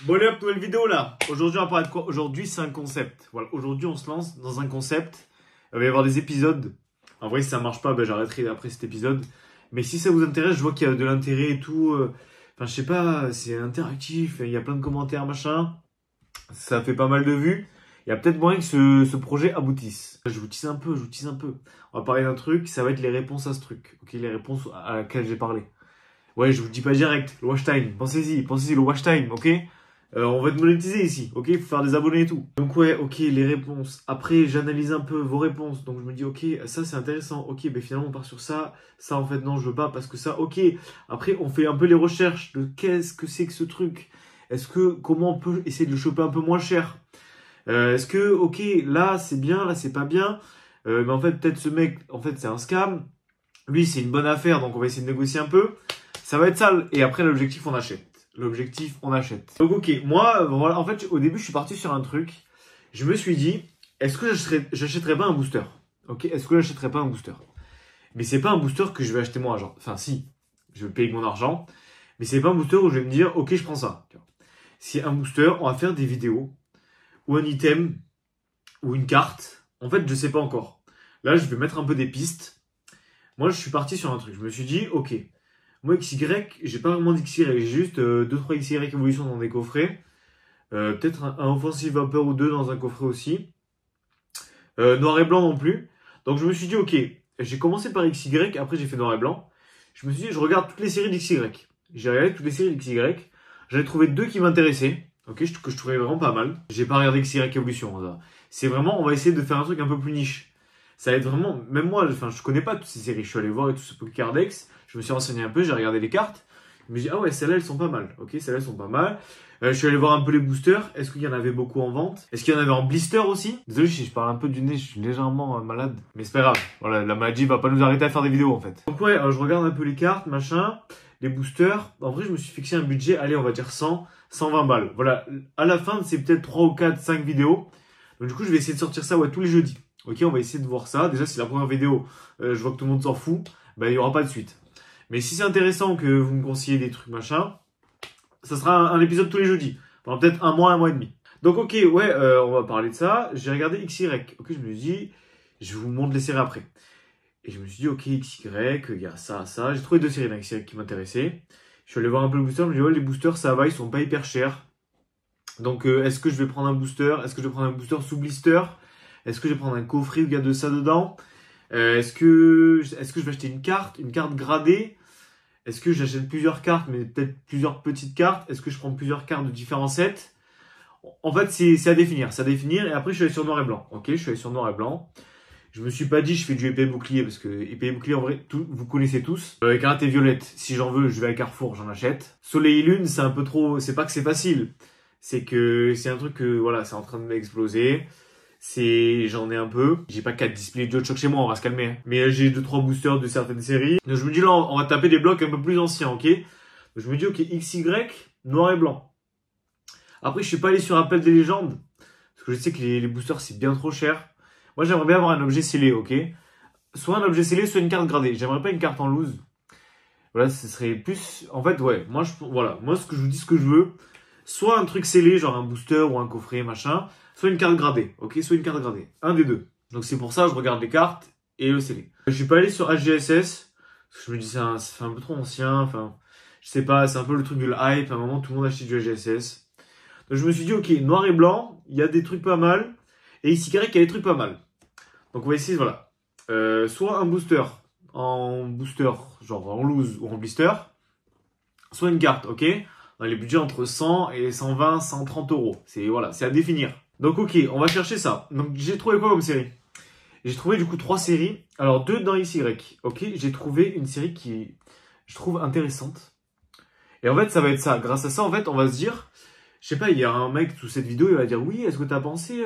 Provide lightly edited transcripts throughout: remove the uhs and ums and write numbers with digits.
Bon allez hop, nouvelle vidéo là. Aujourd'hui on va parler de quoi? Aujourd'hui c'est un concept. Voilà, aujourd'hui on se lance dans un concept. Il va y avoir des épisodes. En vrai si ça marche pas, ben, j'arrêterai après cet épisode. Mais si ça vous intéresse, je vois qu'il y a de l'intérêt et tout. Enfin je sais pas, c'est interactif, il y a plein de commentaires, machin. Ça fait pas mal de vues. Il y a peut-être moyen que ce projet aboutisse. Je vous tease un peu, On va parler d'un truc, ça va être les réponses à ce truc. Ok, les réponses à laquelle j'ai parlé. Ouais, je vous le dis pas direct, le watch time. Pensez-y, le watch time, ok? On va être monétisé ici, ok? Il faut faire des abonnés et tout. Donc ouais, ok, les réponses. Après, j'analyse un peu vos réponses. Donc je me dis, ok, ça c'est intéressant. Ok, ben finalement on part sur ça. Ça en fait non, je veux pas parce que ça, ok. Après, on fait un peu les recherches de qu'est-ce que c'est que ce truc. Comment on peut essayer de le choper un peu moins cher? Est-ce que, ok, là c'est bien, là c'est pas bien. Mais en fait, peut-être ce mec, en fait c'est un scam. Lui, c'est une bonne affaire, donc on va essayer de négocier un peu. Ça va être ça. Et après, l'objectif, on achète. Donc, ok, moi, voilà, en fait, au début, je suis parti sur un truc. Je me suis dit, est-ce que j'achèterais pas un booster? Ok, est-ce que j'achèterais pas un booster? Mais c'est pas un booster que je vais acheter moi, genre. Enfin, si, je vais payer avec mon argent. Mais c'est pas un booster où je vais me dire, ok, je prends ça. C'est un booster, on va faire des vidéos, ou un item, ou une carte. En fait, je sais pas encore. Là, je vais mettre un peu des pistes. Moi, je suis parti sur un truc. Je me suis dit, ok. Moi, XY, j'ai pas vraiment d'XY, j'ai juste 2-3 XY évolutions dans des coffrets. Peut-être un offensive vapeur ou deux dans un coffret aussi. Noir et blanc non plus. Donc je me suis dit, ok, j'ai commencé par XY, après j'ai fait noir et blanc. Je me suis dit, je regarde toutes les séries d'XY. J'ai regardé toutes les séries d'XY. J'en ai trouvé deux qui m'intéressaient, ok, que je trouvais vraiment pas mal. J'ai pas regardé XY évolution. Ça. C'est vraiment, on va essayer de faire un truc un peu plus niche. Ça va être vraiment, même moi, enfin, je connais pas toutes ces séries. Je suis allé voir et tout ce Pokédex. Je me suis renseigné un peu, j'ai regardé les cartes. Je me dis, ah ouais, celles-là, elles sont pas mal. Ok, celles-là, elles sont pas mal. Je suis allé voir un peu les boosters. Est-ce qu'il y en avait beaucoup en vente? Est-ce qu'il y en avait en blister aussi? Désolé si je parle un peu du nez, je suis légèrement malade. Mais c'est pas grave. Voilà, la maladie va pas nous arrêter à faire des vidéos en fait. Donc ouais, je regarde un peu les cartes, machin. Les boosters. En vrai, je me suis fixé un budget, allez, on va dire 100, 120 balles. Voilà, à la fin, c'est peut-être 3 ou 4, 5 vidéos. Donc du coup, je vais essayer de sortir ça ouais, tous les jeudis. Ok, on va essayer de voir ça. Déjà, si la première vidéo, je vois que tout le monde s'en fout, ben, il n'y aura pas de suite. Mais si c'est intéressant que vous me conseillez des trucs machin, ça sera un épisode tous les jeudis. Pendant peut-être un mois et demi. Donc ok, ouais, on va parler de ça. J'ai regardé XY. Ok, je me suis dit, je vous montre les séries après. Et je me suis dit, ok, XY, il y a ça, ça. J'ai trouvé deux séries d'un XY qui m'intéressaient. Je suis allé voir un peu le booster. Je me suis dit, ouais, les boosters, ça va, ils sont pas hyper chers. Donc est-ce que je vais prendre un booster? Est-ce que je vais prendre un booster sous blister? Est-ce que je vais prendre un coffret où il y a de ça dedans? Est-ce que je vais acheter une carte gradée? Est-ce que j'achète plusieurs cartes, mais peut-être plusieurs petites cartes? Est-ce que je prends plusieurs cartes de différents sets? En fait, c'est à définir. Et après, je suis allé sur noir et blanc. Ok, je suis allé sur noir et blanc. Je me suis pas dit, je fais du épée bouclier, parce que épée bouclier, en vrai, vous connaissez tous. Écarlate et violette, si j'en veux, je vais à Carrefour, j'en achète. Soleil et lune, c'est un peu trop, c'est pas que c'est facile. C'est que c'est un truc que, voilà, c'est en train de m'exploser. J'en ai un peu. J'ai pas 4 displays de choc chez moi, on va se calmer. Mais j'ai 2-3 boosters de certaines séries. Donc je me dis là, on va taper des blocs un peu plus anciens, ok? Donc je me dis, ok, XY, noir et blanc. Après, je suis pas allé sur Appel des légendes. Parce que je sais que les boosters, c'est bien trop cher. Moi, j'aimerais bien avoir un objet scellé, ok? Soit un objet scellé, soit une carte gradée. J'aimerais pas une carte en loose. Voilà, ce serait plus... En fait, ouais, voilà. Moi, ce que je vous dis, ce que je veux, soit un truc scellé, genre un booster ou un coffret, machin, soit une carte gradée, ok? Soit une carte gradée. Un des deux. Donc c'est pour ça, je regarde les cartes et le scellé. Je suis pas allé sur HGSS, parce que je me dis, ça fait un peu trop ancien, enfin, je sais pas, c'est un peu le truc de la hype, à un moment, tout le monde achetait du HGSS. Donc je me suis dit, ok, noir et blanc, il y a des trucs pas mal, et ici, carré, il y a des trucs pas mal. Donc on va essayer, voilà. Soit un booster, genre en loose ou en blister, soit une carte, ok? Dans les budgets entre 100 et 120, 130 euros. Voilà, c'est à définir. Donc ok, on va chercher ça. Donc j'ai trouvé quoi comme série? J'ai trouvé du coup 3 séries. Alors 2 dans XY. Ok, j'ai trouvé une série qui je trouve intéressante. Et en fait, ça va être ça. Grâce à ça, en fait, on va se dire, je sais pas, il y a un mec sous cette vidéo, il va dire oui, est-ce que t'as pensé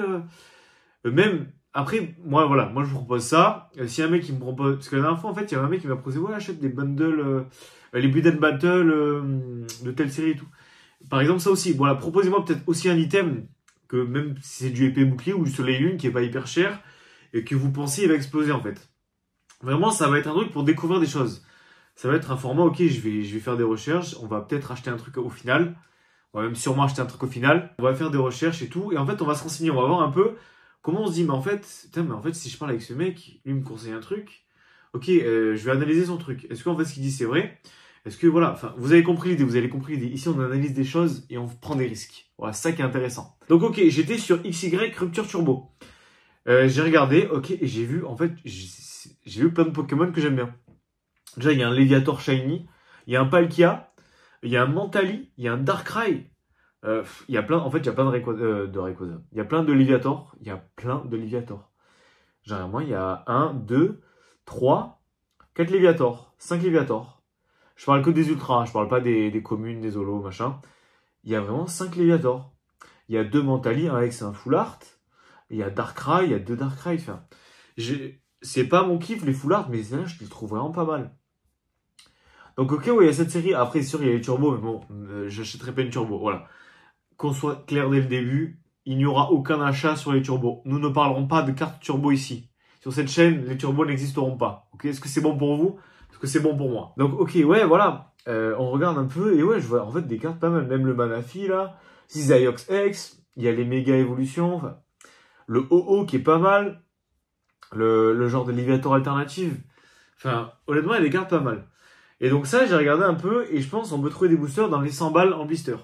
même après, moi voilà, moi je vous propose ça. Si un mec qui me propose, parce que la dernière fois en fait, il y a un mec qui m'a proposé, ouais, achète des bundles, les Build and Battle de telle série et tout. Par exemple, ça aussi. Voilà, proposez-moi peut-être aussi un item que même si c'est du épée bouclier ou du soleil lune qui est pas hyper cher et que vous pensez il va exploser en fait. Vraiment, ça va être un truc pour découvrir des choses. Ça va être un format, ok, je vais faire des recherches, on va peut-être acheter un truc au final. On va même sûrement acheter un truc au final. On va faire des recherches et tout. Et en fait, on va se renseigner. On va voir un peu comment on se dit, mais en fait, putain, mais en fait, si je parle avec ce mec, lui me conseille un truc. Ok, je vais analyser son truc. Est-ce qu'en fait, ce qu'il dit, c'est vrai? Est-ce que, voilà, enfin, vous avez compris l'idée, vous avez compris l'idée. Ici, on analyse des choses et on prend des risques. Voilà, c'est ça qui est intéressant. Donc, ok, j'étais sur XY Rupture Turbo. J'ai regardé, ok, et j'ai vu, en fait, j'ai vu plein de Pokémon que j'aime bien. Déjà, il y a un Léviator Shiny, il y a un Palkia, il y a un Mentali, il y a un Darkrai. Il y a plein, en fait, il y a plein de Rayquaza. Il y a plein de Léviator, il y a plein de Léviator. Généralement, il y a 1, 2, 3, 4 Léviator, 5 Léviator. Je parle que des ultras, je parle pas des communes, des holos, machin. Il y a vraiment 5 Léviator. Il y a 2 Mentali, un avec c'est un Full Art. Il y a Darkrai, il y a 2 Darkrai. Enfin, c'est pas mon kiff les Full Art, mais là, je les trouve vraiment pas mal. Donc ok, ouais, il y a cette série. Après, c'est sûr, il y a les turbos, mais bon, j'achèterai pas une turbo. Voilà. Qu'on soit clair dès le début, il n'y aura aucun achat sur les turbos. Nous ne parlerons pas de cartes turbo ici. Sur cette chaîne, les turbos n'existeront pas. Ok, est-ce que c'est bon pour vous? Est-ce que c'est bon pour moi? Donc ok, ouais, voilà. On regarde un peu, et ouais, je vois en fait des cartes pas mal. Même le Manafi, là. Zyox X, il y a les méga évolutions. Enfin, le OO qui est pas mal. Le genre de Léviator alternative. Enfin, honnêtement, il y a des cartes pas mal. Et donc ça, j'ai regardé un peu, et je pense qu'on peut trouver des boosters dans les 100 balles en blister.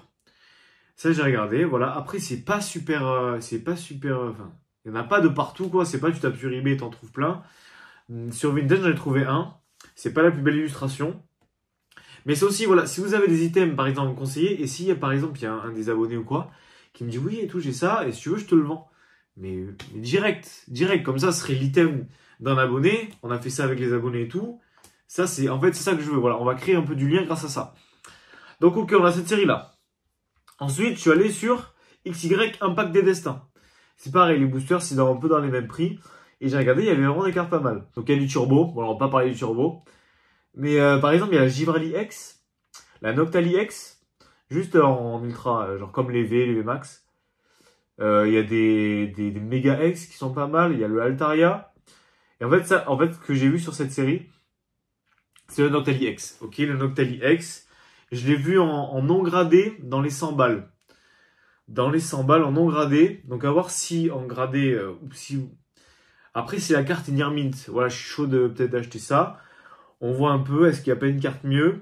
Ça, j'ai regardé, voilà. Après, c'est pas super, enfin, il y en a pas de partout, quoi. C'est pas, tu tapes sur eBay et t'en trouves plein. Sur Vinted, j'en ai trouvé un. C'est pas la plus belle illustration. Mais c'est aussi, voilà, si vous avez des items, par exemple, à me conseiller, et si, par exemple, il y a un des abonnés ou quoi, qui me dit, oui, et tout, j'ai ça, et si tu veux, je te le vends. Mais direct, comme ça, ce serait l'item d'un abonné. On a fait ça avec les abonnés et tout. Ça, c'est, en fait, c'est ça que je veux. Voilà, on va créer un peu du lien grâce à ça. Donc, ok, on a cette série-là. Ensuite, je suis allé sur XY Impact des Destins. C'est pareil, les boosters, c'est un peu dans les mêmes prix. Et j'ai regardé, il y avait vraiment des cartes pas mal. Donc, il y a du turbo. Bon, on va pas parler du turbo. Mais, par exemple, il y a la Givrali X, la Noctali X, juste en ultra, genre comme les V Max. Il y a des Mega X qui sont pas mal. Il y a le Altaria. Et en fait, ça, ce que j'ai vu sur cette série, c'est le Noctali X. Ok, le Noctali X. Je l'ai vu en non gradé dans les 100 balles. Dans les 100 balles en non gradé. Donc à voir si en gradé ou si. Après, c'est la carte Near Mint. Voilà, je suis chaud de peut-être acheter ça. On voit un peu, est-ce qu'il n'y a pas une carte mieux?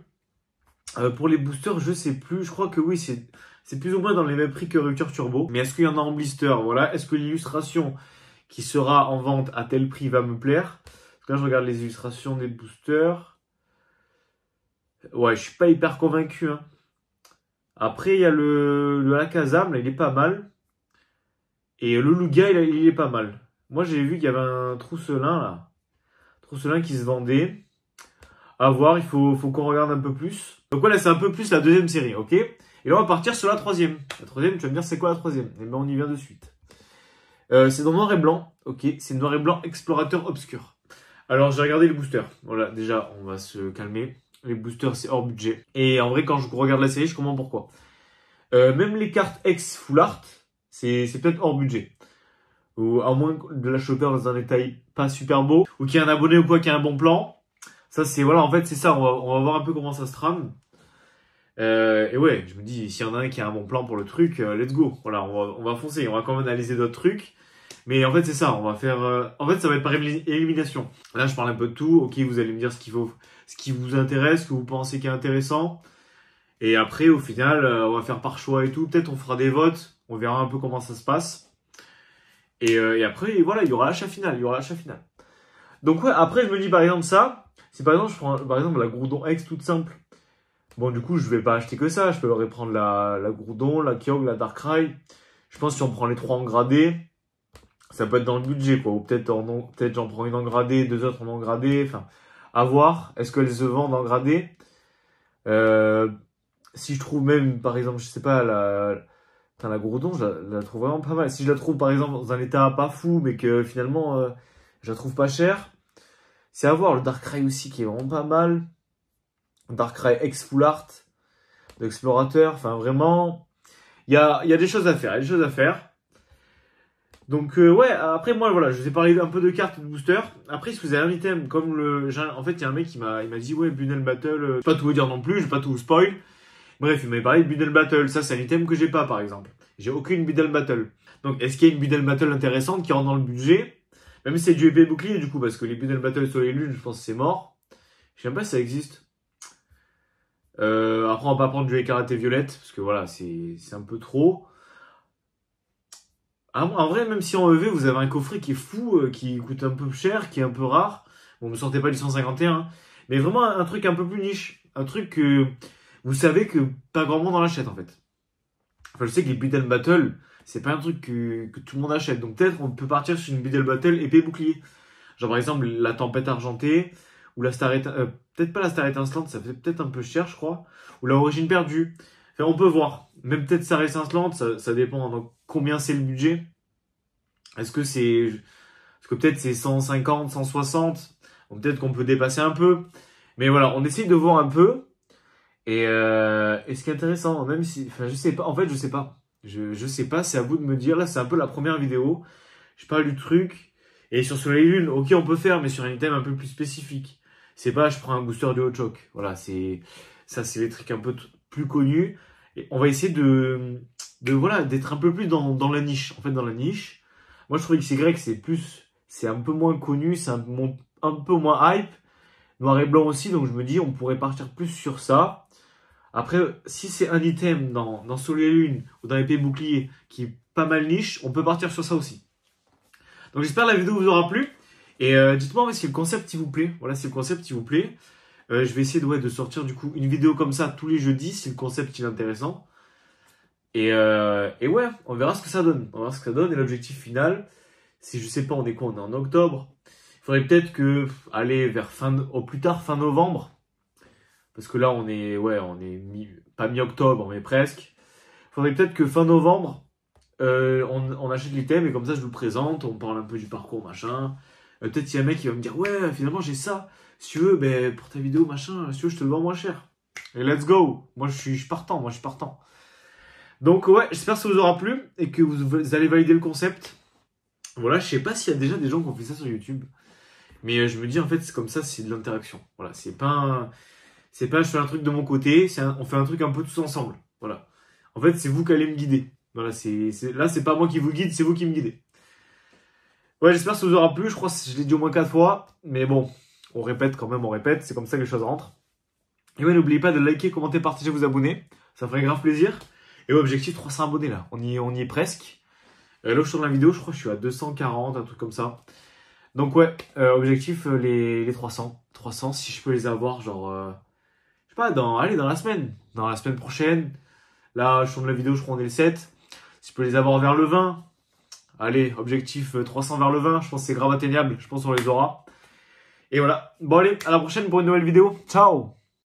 Pour les boosters, je sais plus. Je crois que oui, c'est plus ou moins dans les mêmes prix que Rupture Turbo. Mais est-ce qu'il y en a en blister? Voilà. Est-ce que l'illustration qui sera en vente à tel prix va me plaire? Parce que là, je regarde les illustrations des boosters. Ouais, je suis pas hyper convaincu. Hein. Après, il y a le Alakazam, là, il est pas mal. Et le Lugia, il est pas mal. Moi, j'ai vu qu'il y avait un Trousselin, là. Trousselin qui se vendait. À voir, il faut qu'on regarde un peu plus. Donc voilà, c'est un peu plus la deuxième série, ok? Et là, on va partir sur la troisième. La troisième, tu vas me dire, c'est quoi la troisième? Eh ben, on y vient de suite. C'est dans noir et blanc, ok? C'est noir et blanc Explorateur Obscur. Alors, j'ai regardé les boosters. Voilà, déjà, on va se calmer. Les boosters, c'est hors budget. Et en vrai, quand je regarde la série, je comprends pourquoi. Même les cartes ex Full Art, c'est peut-être hors budget. Ou à moins de la choper dans un détail pas super beau. Ou qu'il y ait un abonné ou quoi qui a un bon plan. Ça, c'est, voilà, en fait, c'est ça. On va voir un peu comment ça se trame. Et ouais, je me dis, s'il y en a un qui a un bon plan pour le truc, let's go. Voilà, on va foncer. On va quand même analyser d'autres trucs. Mais en fait, c'est ça. On va faire. En fait, ça va être par élimination. Là, je parle un peu de tout. Ok, vous allez me dire ce qui vous intéresse, ce que vous pensez qui est intéressant. Et après, au final, on va faire par choix et tout. Peut-être on fera des votes. On verra un peu comment ça se passe. Et après, voilà, il y aura l'achat final. Donc ouais, après, je me dis par exemple ça. Si par exemple, je prends par exemple la Groudon X toute simple. Bon, du coup, je vais pas acheter que ça. Je peux reprendre la Groudon, la Kyogre, la Darkrai. Je pense que si on prend les 3 en gradé, ça peut être dans le budget, quoi. Ou peut-être j'en prends une en gradé, 2 autres en non gradé. Enfin, à voir. Est-ce qu'elles se vendent en gradé? Si je trouve même, par exemple, je sais pas, la Groudon, je la trouve vraiment pas mal. Si je la trouve, par exemple, dans un état pas fou, mais que finalement, je la trouve pas chère, c'est à voir. Le Darkrai aussi, qui est vraiment pas mal. Darkrai ex Full Art, d'Explorateur. Enfin, vraiment, il y a des choses à faire. Donc, ouais, après, moi, voilà, je vous ai parlé un peu de cartes de booster. Après, si vous avez un item comme en fait, il y a un mec qui m'a dit, ouais, Bunel Battle, je vais pas tout vous dire non plus, je vais pas tout vous spoil. Bref, il m'avait parlé de Bundle Battle. Ça, c'est un item que j'ai pas, par exemple. J'ai aucune Bundle Battle. Donc, est-ce qu'il y a une Bundle Battle intéressante qui rentre dans le budget? Même si c'est du épée bouclier, du coup, parce que les Bundle Battle sur les lunes, je pense que c'est mort. Je sais même pas si ça existe. Après, on va pas prendre du karaté violette, parce que voilà, c'est un peu trop. Ah, en vrai, même si en EV, vous avez un coffret qui est fou, qui coûte un peu cher, qui est un peu rare. Bon, ne sortez pas du 151, hein. Mais vraiment un truc un peu plus niche. Un truc que vous savez que pas grand monde en achète, en fait. Enfin, je sais que les Bundle Battle, c'est pas un truc que tout le monde achète. Donc peut-être on peut partir sur une Bundle Battle épée bouclier. Genre par exemple la tempête argentée, ou la star peut-être pas la star étincelante, ça fait peut-être un peu cher, je crois. Ou la origine perdue. Enfin, on peut voir. Même peut-être star étincelante, ça dépend. Donc combien c'est le budget. Est-ce que c'est... Parce que peut-être c'est 150, 160. Bon, peut-être qu'on peut dépasser un peu. Mais voilà, on essaye de voir un peu. Et ce qui est intéressant, même si... Enfin, je sais pas. En fait, je sais pas. Je sais pas, c'est à vous de me dire. Là, c'est un peu la première vidéo. Je parle du truc. Et sur Soleil Lune, ok, on peut faire, mais sur un item un peu plus spécifique. C'est pas, je prends un booster du Hot-Choc. Voilà, c'est... Ça, c'est les trucs un peu plus connus. Et on va essayer voilà, d'être un peu plus dans la niche. En fait, dans la niche, moi, je trouve que XY, c'est un peu moins connu, c'est un peu moins hype. Noir et blanc aussi, donc je me dis, on pourrait partir plus sur ça. Après, si c'est un item dans Soleil et Lune ou dans l'épée bouclier qui est pas mal niche, on peut partir sur ça aussi. Donc j'espère que la vidéo vous aura plu. Et dites-moi si le concept il vous plaît. Voilà, si le concept il vous plaît. Je vais essayer de sortir du coup une vidéo comme ça tous les jeudis si le concept il est intéressant. Et ouais, on verra ce que ça donne. On verra ce que ça donne. Et l'objectif final, si je sais pas, on est quoi? On est en octobre. Il faudrait peut-être aller vers au plus tard fin novembre. Parce que là, on est pas mi-octobre, mais presque. Il faudrait peut-être que fin novembre, on achète l'item et comme ça, je vous le présente. On parle un peu du parcours, machin. Peut-être il y a un mec qui va me dire, ouais, finalement, j'ai ça. Si tu veux, ben, pour ta vidéo, machin, si tu veux, je te le vends moins cher. Et let's go. Moi, je suis partant. Donc, ouais, j'espère que ça vous aura plu et que vous allez valider le concept. Voilà, je sais pas s'il y a déjà des gens qui ont fait ça sur YouTube. Mais je me dis, en fait, c'est comme ça, c'est de l'interaction. Voilà, c'est pas je fais un truc de mon côté, on fait un truc un peu tous ensemble. Voilà. En fait, c'est vous qui allez me guider. Voilà, là, c'est pas moi qui vous guide, c'est vous qui me guidez. Ouais, j'espère que ça vous aura plu. Je crois que je l'ai dit au moins 4 fois. Mais bon, on répète quand même, on répète. C'est comme ça que les choses rentrent. Et ouais, n'oubliez pas de liker, commenter, partager, vous abonner. Ça ferait grave plaisir. Et ouais, objectif 300 abonnés là. On y est presque. Là, je tourne la vidéo, je crois que je suis à 240, un truc comme ça. Donc ouais, objectif les 300. 300, si je peux les avoir, genre... je sais pas, dans la semaine. Dans la semaine prochaine. Là, je tourne la vidéo, je crois qu'on est le 7. Si je peux les avoir vers le 20. Allez, objectif 300 vers le 20. Je pense que c'est grave atteignable. Je pense qu'on les aura. Et voilà. Bon allez, à la prochaine pour une nouvelle vidéo. Ciao!